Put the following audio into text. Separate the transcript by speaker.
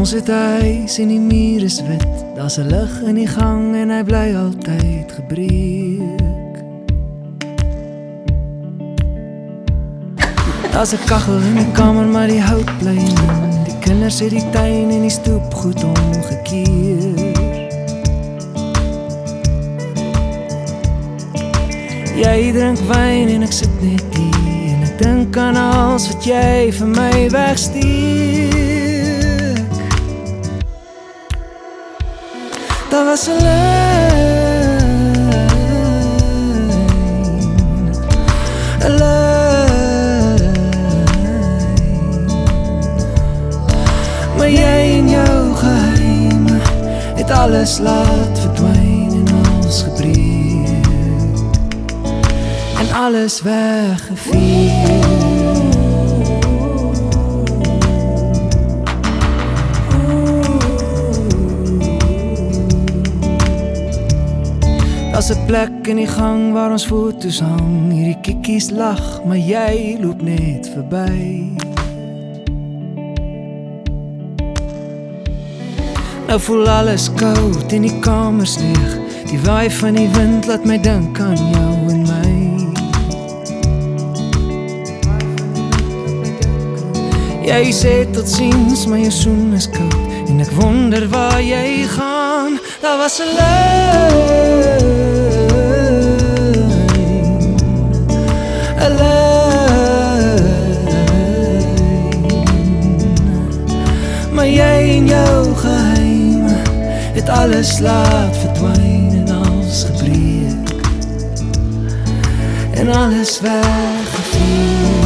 Speaker 1: Ons het 'n huis en die muur is wit. Daar's 'n lig in die gang en hy bly altyd gebreek. Daar's 'n kaggel in die kamer, maar die hout bly in. Die kinders het die tuin en die stoep goed omgekeer. Jy drink wyn en ek sit net hier en ek dink aan alles wat jy vir my wegsteek. Daar was 'n lyn, maar jy en jou geheim het alles laat verdwyn en ons gebreek en alles weggevier. Daar's 'n plek in die gang waar ons foto's hang. Hierdie kikkies lag, maar jy loop net verby. Nou voel alles koud en die kamers leeg. Die waai van die wind laat my dink aan jou en my. Jy sê tot ziens, maar jou soen is koud en ek wonder waar jy gaan. Daar was 'n lyn, maar jy en jou geheim het alles laat verdwyn en alles gebreek en alles weggevier.